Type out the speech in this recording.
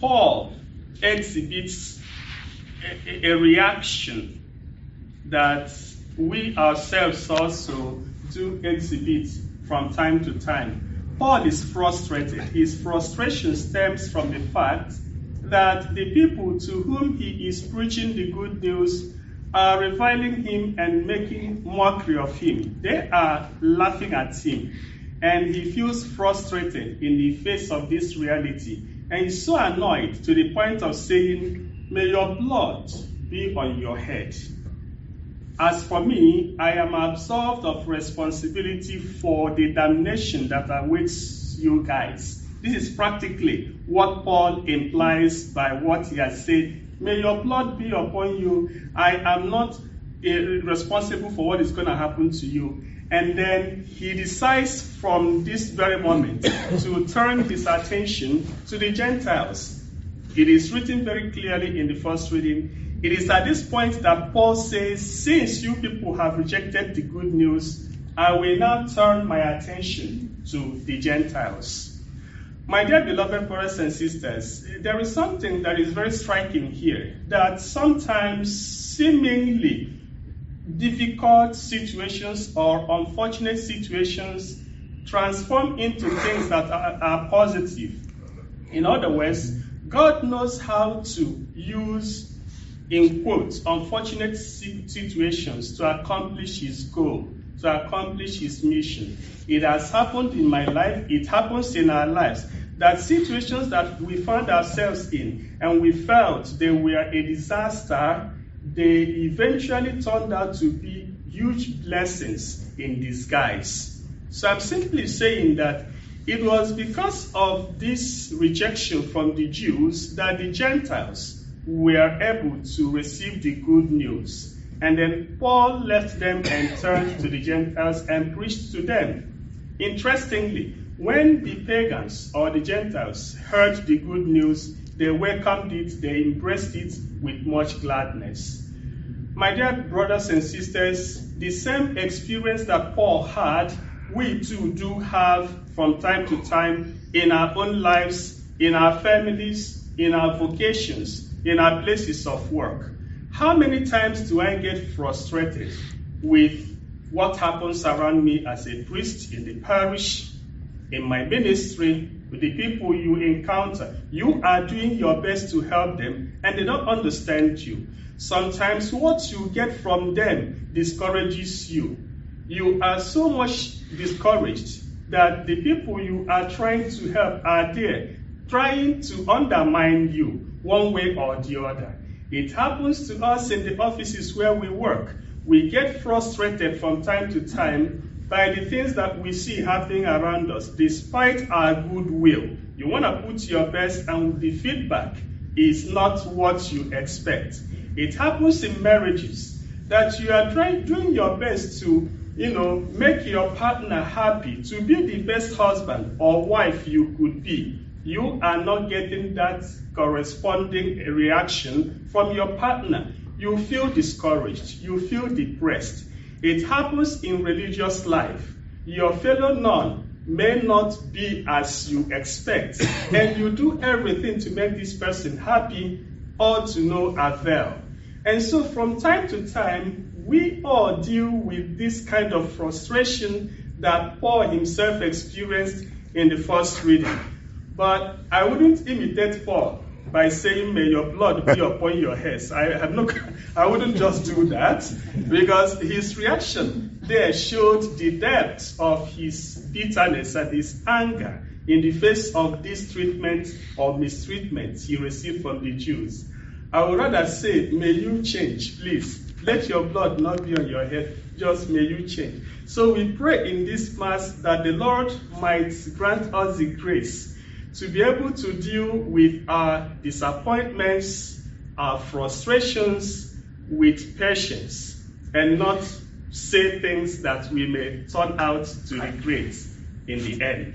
Paul exhibits a reaction that we ourselves also do exhibit from time to time. Paul is frustrated. His frustration stems from the fact that the people to whom he is preaching the good news are reviling him and making mockery of him. They are laughing at him, and he feels frustrated in the face of this reality. And he's so annoyed to the point of saying, "May your blood be on your head." As for me, I am absolved of responsibility for the damnation that awaits you guys. This is practically what Paul implies by what he has said. May your blood be upon you. I am not responsible for what is going to happen to you. And then he decides from this very moment to turn his attention to the Gentiles. It is written very clearly in the first reading. It is at this point that Paul says, "Since you people have rejected the good news, I will now turn my attention to the Gentiles." My dear beloved brothers and sisters, there is something that is very striking here, that sometimes seemingly difficult situations or unfortunate situations transform into things that are positive. In other words, God knows how to use, in quotes, unfortunate situations to accomplish his goal, to accomplish his mission. It has happened in my life, it happens in our lives, that situations that we found ourselves in and we felt they were a disaster, they eventually turned out to be huge blessings in disguise. So I'm simply saying that it was because of this rejection from the Jews that the Gentiles were able to receive the good news. And then Paul left them and turned to the Gentiles and preached to them. Interestingly, when the pagans or the Gentiles heard the good news, they welcomed it, they embraced it with much gladness. My dear brothers and sisters, the same experience that Paul had, we too do have from time to time in our own lives, in our families, in our vocations, in our places of work. How many times do I get frustrated with what happens around me as a priest in the parish, in my ministry, with the people you encounter? You are doing your best to help them, and they don't understand you. Sometimes what you get from them discourages you. You are so much discouraged that the people you are trying to help are there, trying to undermine you one way or the other. It happens to us in the offices where we work. We get frustrated from time to time by the things that we see happening around us, despite our goodwill. You want to put your best, and the feedback is not what you expect. It happens in marriages that you are doing your best to, make your partner happy, to be the best husband or wife you could be. You are not getting that corresponding reaction from your partner. You feel discouraged. You feel depressed. It happens in religious life. Your fellow nun may not be as you expect, and you do everything to make this person happy, all to no avail. And so from time to time, we all deal with this kind of frustration that Paul himself experienced in the first reading. But I wouldn't imitate Paul by saying, "May your blood be upon your heads." I wouldn't just do that, because his reaction there showed the depth of his bitterness and his anger in the face of this treatment or mistreatment he received from the Jews. I would rather say, "May you change, please. Let your blood not be on your head, just may you change." So we pray in this Mass that the Lord might grant us the grace to be able to deal with our disappointments, our frustrations with patience, and not say things that we may turn out to regret in the end.